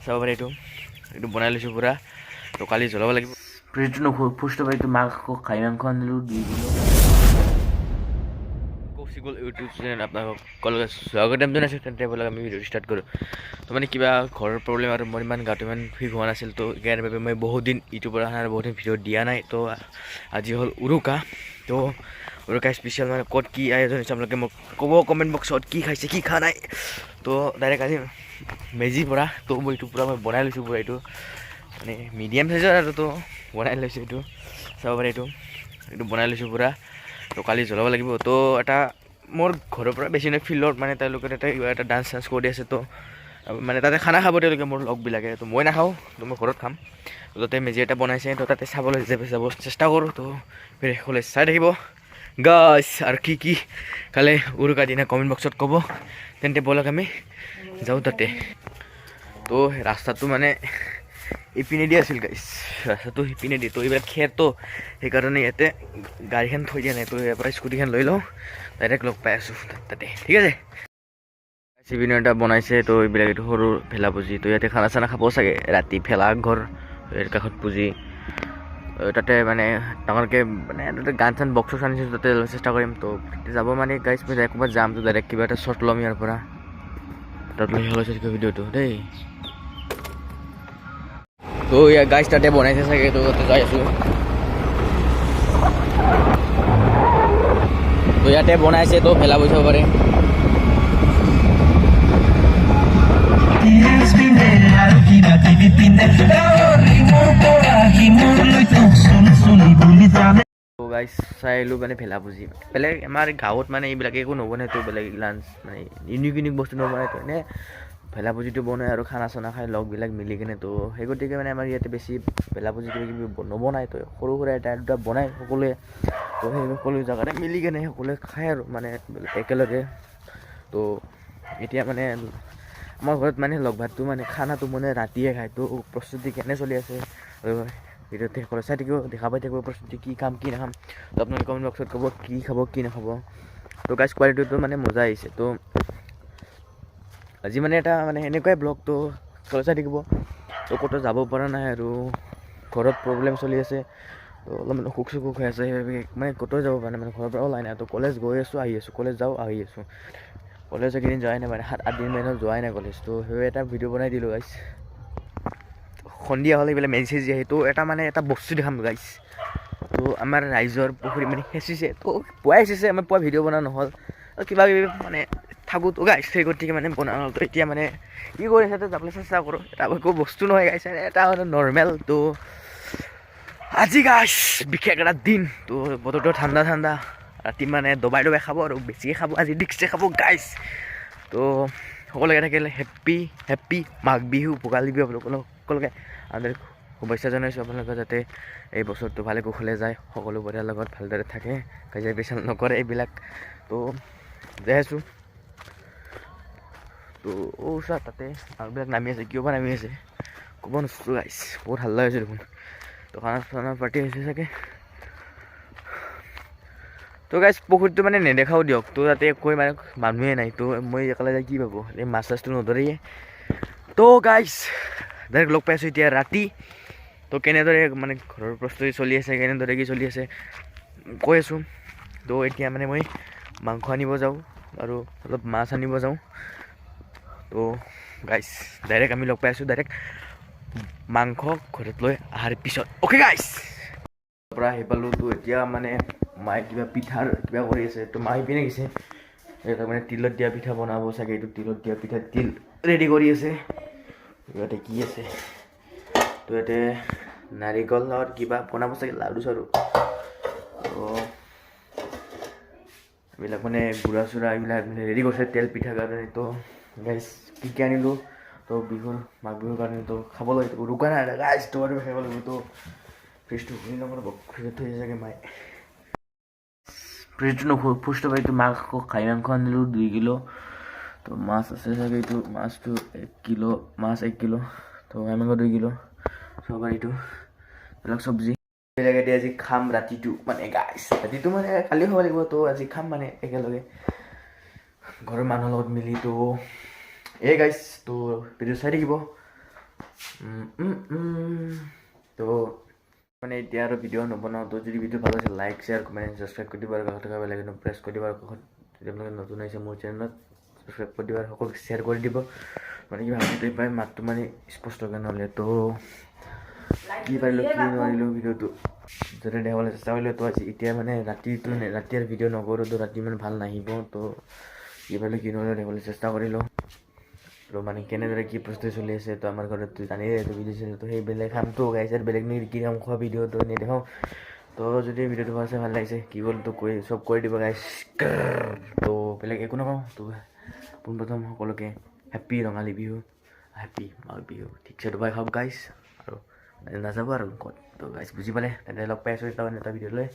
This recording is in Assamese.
চাব পাৰি এইটো বনাই লৈছোঁ পূৰা। তো কালি জ্বলাব লাগিব। ফ্ৰিজটো নুফুষ্ট পাৰি মাংস খাহী মাংস আনিলোঁ 2 কিলো। কৌশিকল ইউটিউব চেনেল আপোনালোকক স্বাগতম জনাইছোঁ। তেন্তে ব'লক আমি ভিডিঅ'টো ষ্টাৰ্ট কৰোঁ। তো মানে কিবা ঘৰৰ প্ৰব্লেম আৰু মোৰ ইমান গাটো ইমান ঠিক হোৱা নাছিল। তো ইয়াৰ বাবে মই বহুত দিন ইউটিউবৰ আৰু বহুত দিন ভিডিঅ' দিয়া নাই। তো আজি হ'ল উৰুকা। তো উৰুকা স্পেচিয়েল মানে ক'ত কি আয়োজন হৈছে আপোনালোকে মোক ক'ব কমেণ্ট বক্সত কি খাইছে কি খোৱা নাই। তো ডাইৰেক্ট আজি মেজিৰ পৰা তো মই এইটো পূৰা মই বনাই লৈছোঁ পূৰা। এইটো মানে মিডিয়াম চাইজৰ আৰু তো বনাই লৈছোঁ। এইটো চাব পাৰি এইটো বনাই লৈছোঁ পূৰা। তো কালি জ্বলাব লাগিব। তো এটা মোৰ ঘৰৰ পৰা বেছি নহয় ফিল্ডত মানে তেওঁলোকে তাতে কিবা এটা ডান্স চান্স কৰি আছে। তো মানে তাতে খানা খাব তেওঁলোকে মোৰ লগবিলাকে। তো মই নাখাওঁ, তো মই ঘৰত খাম। তাতে মেজি এটা বনাইছে। তো তাতে চাবলৈ যাব চেষ্টা কৰোঁ। তো সকলোৱে চাই থাকিব গাইছ। আৰু কি কি খালে উৰুকা দিনা কমেণ্ট বক্সত ক'ব। তেন্তে ব'লক আমি যাওঁ তাতে। তো ৰাস্তাটো মানে ইপিনেদি আছিল গাইছ, ৰাস্তাটো সিপিনেদি। তো এইবিলাক খেৰটো সেইকাৰণে ইয়াতে গাড়ীখন থৈ দিয়া নাই। তো ইয়াৰ পৰা স্কুটিখন লৈ লওঁ, ডাইৰেক্ট লগ পাই আছোঁ তাতে। ঠিক আছে, চিপিনে এটা বনাইছে। তো এইবিলাক এইটো সৰু ভেলা পুজি। তো ইয়াতে খানা চানা খাব চাগে ৰাতি। ভেলা ঘৰ ইয়াৰ কাষত পুজি। তাতে মানে ডাঙৰকৈ মানে তাতে গান চান বক্স চক্স আনিছোঁ, তাতে চেষ্টা কৰিম। তো যাব মানে গাইছ মই ক'ৰবাত যাম। তো ডাইৰেক্ট কিবা এটা শ্বৰ্ট ল'ম ইয়াৰ পৰা। তাত লৈ হ'ল ভিডিঅ'টো দেই। তো ইয়াৰ গাইছ তাতে বনাইছে চাগে। তো তাতে যাই আছোঁ। তো ইয়াতে বনাইছে। তো ভেলা বুজিব পাৰে। গাইছ চাই আহিলোঁ মানে ভেলা পুজি। বেলেগ আমাৰ গাঁৱত মানে এইবিলাক একো নবনায়। তো বেলেগ লাঞ্চ মানে ইউনিক ইউনিক বস্তু নবনায়। তো এনেই ভেলা পুজিটো বনায় আৰু খানা চানা খাই লগবিলাক মিলি কিনে। তো সেই গতিকে মানে আমাৰ ইয়াতে বেছি ভেলা পুজি কিবা কিবি নবনায়। তো সৰু সুৰা এটা দুটা বনায় সকলোৱে। তো সেই সকলো জেগাতে মিলি কেনে সকলোৱে খায় আৰু মানে একেলগে। তো এতিয়া মানে আমাৰ ঘৰত মানে লগ ভাতটো মানে খানাটো মানে ৰাতিয়ে খায়। তো প্ৰস্তুতি কেনে চলি আছে ভিডিঅ'তে সকলোৱে চাই থাকিব, দেখা পাই থাকিব প্ৰস্তুতি কি খাম কি নাখাম। তো আপোনালোকে কমেণ্ট বক্সত ক'ব কি খাব কি নাখাব। তো গাইছ কোৱালিটিটো মানে মজা আহিছে। তো আজি মানে এটা মানে এনেকুৱাই ব্লগ। তো সকলোৱে চাই থাকিব। তো ক'তো যাব পৰা নাই আৰু ঘৰত প্ৰব্লেম চলি আছে। তো অলপমান অসুখ চসুখ হৈ আছে, সেইবাবে মানে ক'তো যাব পৰা নাই। মানে ঘৰৰ পৰা ওলাই নাই। তো কলেজ গৈ আছোঁ আহি আছোঁ, কলেজ যাওঁ আহি আছোঁ। কলেজ এইকেইদিন যোৱাই নাই, মানে 7-8 দিন মানত যোৱাই নাই কলেজ। তো সেইবাবে এটা ভিডিঅ' বনাই দিলোঁ গাইছ। সন্ধিয়া হ'লে এইবিলাক মেজি চেজি আহে। তো এটা মানে এটা বস্তু দেখাম গাইছ। তো আমাৰ ৰাইজৰ পুখুৰী মানে সেচিছে। তো পুৱাই সেচিছে, আমাৰ পুৱা ভিডিঅ' বনোৱা নহ'ল। কিবা কিবি মানে থাকোঁ তো গাইছ, সেই গতিকে মানে বনোৱা নহ'ল। তো এতিয়া মানে কি কৰি আছে তো যাবলৈ চেষ্টা কৰোঁ। এটা একো বস্তু নহয় গাইছ, এটা মানে নৰ্মেল। তো আজি গাইছ বিশেষ এটা দিন। তো বতৰটো ঠাণ্ডা ঠাণ্ডা। ৰাতি মানে দবাই দবাই খাব আৰু বেছিকৈ খাব। আজি ডিক্সে খাব গাইছ। তো সকলোকে থাকিলে হেপ্পী মাঘ বিহু ভোগালী বিহু সকলোকে আন্তৰিক শুভেচ্ছা জনাইছোঁ। আপোনালোকে যাতে এই বছৰটো ভালে কুশলে যায়, সকলো পৰিয়ালৰ লগত ভালদৰে থাকে, কাজিয়া পেচাল নকৰে এইবিলাক। তো যাই আছোঁ। তো চা তাতে মানুহবিলাক নামি আছে, কিয় বা নামি আছে ক'ব নোৱাৰিছোঁ গাইছ। বহুত হাল্লা হৈছে দেখোন। তো খানা চানা পাৰ্টি হৈছে চাগে। তো গাইছ পুখুৰীটো মানে নেদেখাও দিয়ক। তো তাতে কৈ মানে মানুহে নাই। তো মই অকলে যাই কি পাব, এই মাছ চাছটো নধৰেয়ে। তো গাইছ ডাইৰেক্ট লগ পাইছোঁ এতিয়া ৰাতি। তো কেনেদৰে মানে ঘৰৰ প্ৰস্তুতি চলি আছে, কেনেদৰে কি চলি আছে কৈ আছোঁ। তো এতিয়া মানে মই মাংস আনিব যাওঁ আৰু অলপ মাছ আনিব যাওঁ। তো গাইছ ডাইৰেক্ট আমি লগ পাই আছোঁ ডাইৰেক্ট মাংস ঘৰত লৈ অহাৰ পিছত। অ'কে গাইছ পৰা আহি পালোঁ। তো এতিয়া মানে মায়ে কিবা পিঠাৰ কিবা কৰি আছে। তো মা পিনে গৈছে, এটা মানে তিলত দিয়া পিঠা বনাব চাগে। এইটো তিলত দিয়া পিঠা তিল ৰেডি কৰি আছে। ইয়াতে কি আছে, তো ইয়াতে নাৰিকলৰ কিবা বনাব চাগে, লাড়ু চাড়ু। তো এইবিলাক মানে গুড়া চুড়া এইবিলাক মানে ৰেডি কৰিছে তেল পিঠাৰ কাৰণে। তো গাইছ কি কি আনিলোঁ তো মাঘ বিহুৰ কাৰণে। তো খাবলৈ ৰুকা নাই গাইছ, তোমাৰো খাব লাগিব। তো ফ্ৰিজটো খুলি নকৰিব, ফ্ৰিজত থৈ চাগে মায়ে। ফ্ৰিজটো নুফুষ্ট পাৰি মাংস খাহী মাংস আনিলোঁ 2 কিলো। তো মাছ আছে চাগে, এইটো মাছটো 1 কিলো, মাছ 1 কিলো। তো খাহী মাংস 2 কিলো। চৰকাৰীটো এইবিলাক চব্জি বেলেগে আজি খাম ৰাতিটো মানে গাইছ। ৰাতিটো মানে কালিও খাব লাগিব। তো আজি খাম মানে একেলগে ঘৰৰ মানুহৰ লগত মিলি। তো এই গাইছ তো ভিডিঅ' চাই থাকিব, তো মানে এতিয়া আৰু ভিডিঅ' নবনাওঁ তো যদি ভিডিঅ' ভাল হৈছে লাইক শ্বেয়াৰ কমেণ্ট ছাবস্ক্ৰাইব কৰি দিব আৰু কাষত থকা বেল আইকনটো প্ৰেছ কৰি দিব আৰু কাষত যদি আপোনালোকে নতুন আহিছে মোৰ চেনেলত ছাবস্ক্ৰাইব কৰি দিব আৰু সকলোকে শ্বেয়াৰ কৰি দিব মানে কি ভালকৈ পাই মাতটো মানে স্পষ্টকৈ নহ'লে তো কি পাৰিলোঁ কি নোৱাৰিলোঁ ভিডিঅ'টো যদি দেখাবলৈ চেষ্টা কৰিলোঁ তো আজি এতিয়া মানে ৰাতি আৰু ভিডিঅ' নকৰোঁ তো ৰাতি ইমান ভাল নাহিব তো কি পাৰিলোঁ কি নোৱাৰিলোঁ দেখাবলৈ চেষ্টা কৰিলোঁ আৰু মানে কেনেদৰে কি প্ৰস্তুতি চলি আছে তো আমাৰ ঘৰত জানেই এইটো ভিডিঅ' চলি তো সেই বেলেগ কামটো গাইছে আৰু বেলেগ কি কাম খোৱা ভিডিঅ'টো নেদেখাওঁ তো যদি ভিডিঅ'টো ভাল লাগিছে কি হ'ল তো চব কৰি দিব গাইছ তো বেলেগ একো নকওঁ তো পোনপ্ৰথম সকলোকে হেপ্পী ৰঙালী বিহু হেপ্পী মাঘ বিহু ঠিকছে ডুবাই খাওক গাইছ আৰু নাযাব আৰু ক'ত তো গাইছ বুজি পালে তেন্তে লগ পাই আছোঁ এটা ভিডিঅ' লৈ